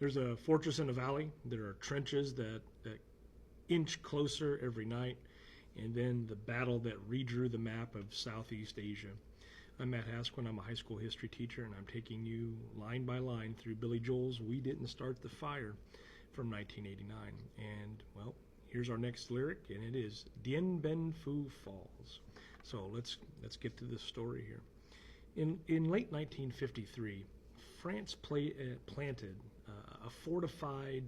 There's a fortress in a valley. There are trenches that inch closer every night, and then the battle that redrew the map of Southeast Asia. I'm Matt Hasquin. I'm a high school history teacher, and I'm taking you line by line through Billy Joel's "We Didn't Start the Fire" from 1989. And, well, here's our next lyric, and it is Dien Bien Phu Falls. So let's get to this story here. In late 1953, France planted a fortified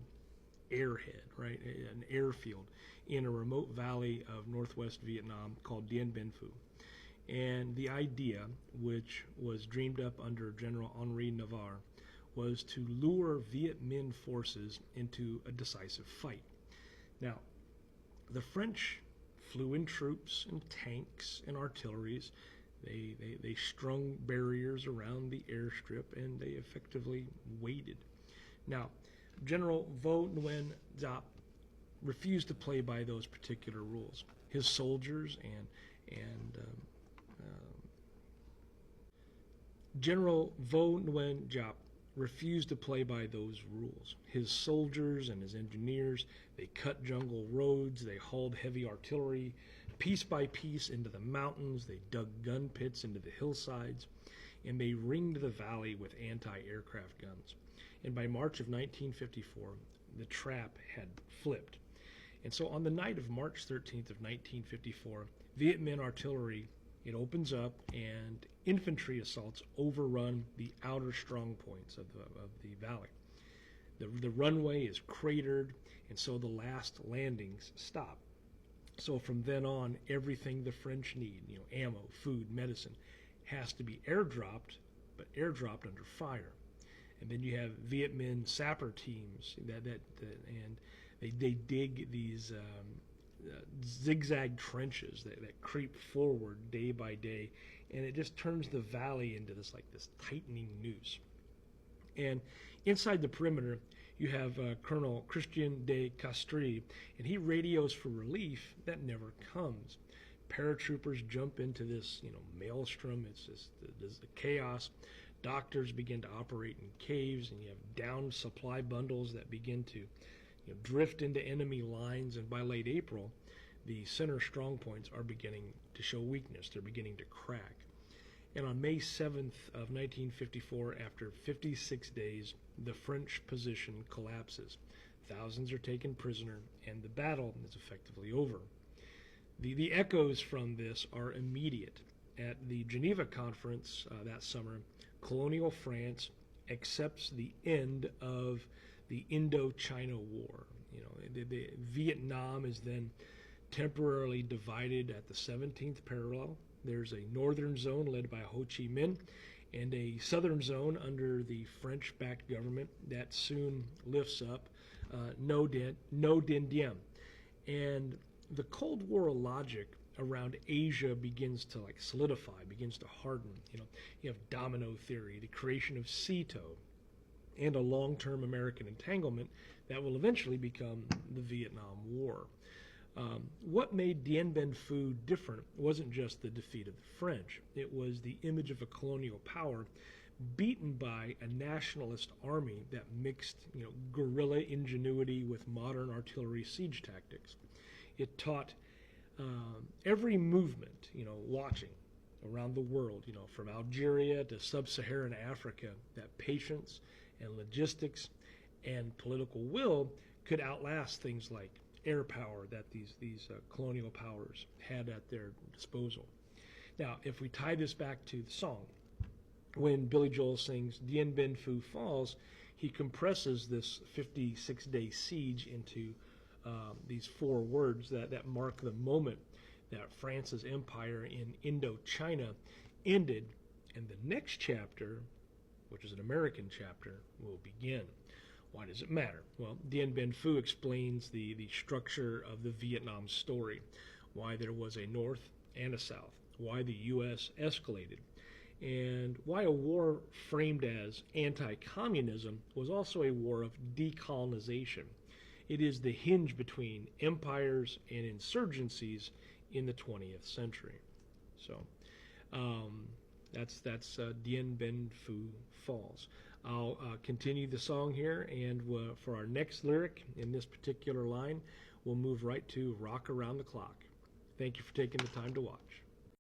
airhead, right, an airfield in a remote valley of northwest Vietnam called Dien Bien Phu. And the idea, which was dreamed up under General Henri Navarre, was to lure Viet Minh forces into a decisive fight. Now, the French flew in troops and tanks and artilleries. They strung barriers around the airstrip, and they effectively waited. Now, General Vo Nguyen Giap refused to play by those particular rules. His soldiers General Vo Nguyen Giap refused to play by those rules. His soldiers and his engineers, they cut jungle roads, they hauled heavy artillery piece by piece into the mountains, they dug gun pits into the hillsides, and they ringed the valley with anti-aircraft guns. And by March of 1954, the trap had flipped. And so on the night of March 13th of 1954, Viet Minh artillery, it opens up, and infantry assaults overrun the outer strong points of the valley. The runway is cratered, and so the last landings stop. So from then on, everything the French need, ammo, food, medicine, has to be airdropped, but airdropped under fire. And then you have Viet Minh sapper teams and they dig these zigzag trenches that creep forward day by day, and it just turns the valley into this tightening noose. And inside the perimeter, you have Colonel Christian de Castries, and he radios for relief that never comes. Paratroopers jump into this, maelstrom. It's just the chaos. Doctors begin to operate in caves, and you have downed supply bundles that begin to drift into enemy lines. And by late April, the center strong points are beginning to show weakness. They're beginning to crack. And on May 7th of 1954, after 56 days, the French position collapses. Thousands are taken prisoner, and the battle is effectively over. The echoes from this are immediate. At the Geneva Conference that summer, colonial France accepts the end of the Indochina War. The Vietnam is then temporarily divided at the 17th parallel. There's a northern zone led by Ho Chi Minh and a southern zone under the French-backed government that soon lifts up Dien. And the Cold War logic around Asia begins to solidify, begins to harden. You have domino theory, the creation of SEATO, and a long-term American entanglement that will eventually become the Vietnam War. What made Dien Bien Phu different wasn't just the defeat of the French. It was the image of a colonial power beaten by a nationalist army that mixed guerrilla ingenuity with modern artillery siege tactics. It taught every movement, watching around the world, from Algeria to sub-Saharan Africa, that patience and logistics and political will could outlast things like air power that these colonial powers had at their disposal. Now, if we tie this back to the song, when Billy Joel sings Dien Bien Phu Falls, he compresses this 56-day siege into these four words that mark the moment that France's empire in Indochina ended, and the next chapter, which is an American chapter, will begin. Why does it matter? Well, Dien Bien Phu explains the structure of the Vietnam story, why there was a North and a South, why the U.S. escalated, and why a war framed as anti-communism was also a war of decolonization. It is the hinge between empires and insurgencies in the 20th century. So that's Dien Bien Phu Falls. I'll continue the song here, and for our next lyric in this particular line, we'll move right to Rock Around the Clock. Thank you for taking the time to watch.